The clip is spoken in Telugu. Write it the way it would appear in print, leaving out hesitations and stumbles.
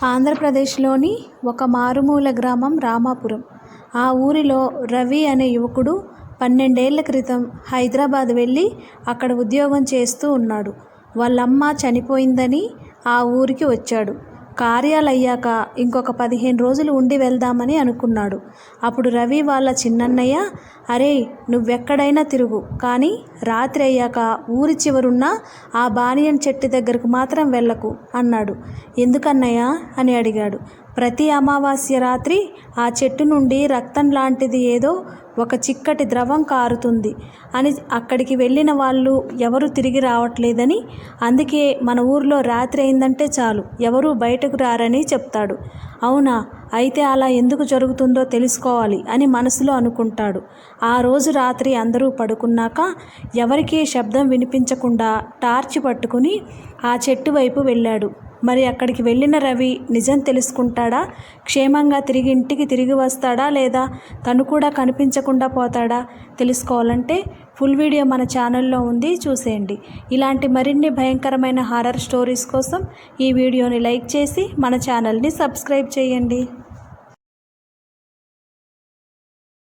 ఆంధ్రప్రదేశ్లోని ఒక మారుమూల గ్రామం రామాపురం. ఆ ఊరిలో రవి అనే యువకుడు 12 ఏళ్ల క్రితం హైదరాబాద్ వెళ్ళి అక్కడ ఉద్యోగం చేస్తూ ఉన్నాడు. వాళ్ళమ్మ చనిపోయిందని ఆ ఊరికి వచ్చాడు. కార్యాలయ్యాక ఇంకొక 15 రోజులు ఉండి వెళ్దామని అనుకున్నాడు. అప్పుడు రవి వాళ్ళ చిన్నన్నయ్య, అరేయ్, నువ్వెక్కడైనా తిరుగు, కానీ రాత్రి అయ్యాక ఊరి చివరున్న ఆ బానియన్ చెట్టు దగ్గరకు మాత్రం వెళ్ళకు అన్నాడు. ఎందుకన్నయ్య అని అడిగాడు. ప్రతి అమావాస్య రాత్రి ఆ చెట్టు నుండి రక్తం లాంటిది ఏదో ఒక చిక్కటి ద్రవం కారుతుంది అని, అక్కడికి వెళ్ళిన వాళ్ళు ఎవరు తిరిగి రావట్లేదని, అందుకే మన ఊర్లో రాత్రి అయిందంటే చాలు ఎవరూ బయటకు రారని చెప్తాడు. అవునా, అయితే అలా ఎందుకు జరుగుతుందో తెలుసుకోవాలి అని మనసులో అనుకుంటాడు. ఆ రోజు రాత్రి అందరూ పడుకున్నాక ఎవరికీ శబ్దం వినిపించకుండా టార్చ్ పట్టుకుని ఆ చెట్టు వైపు వెళ్ళాడు. మరి అక్కడికి వెళ్ళిన రవి నిజం తెలుసుకుంటాడా? క్షేమంగా ఇంటికి తిరిగి వస్తాడా, లేదా తను కూడా కనిపించకుండా పోతాడా? తెలుసుకోవాలంటే ఫుల్ వీడియో మన ఛానల్లో ఉంది, చూసేయండి. ఇలాంటి మరిన్ని భయంకరమైన హారర్ స్టోరీస్ కోసం ఈ వీడియోని లైక్ చేసి మన ఛానల్ని సబ్స్క్రైబ్ చేయండి.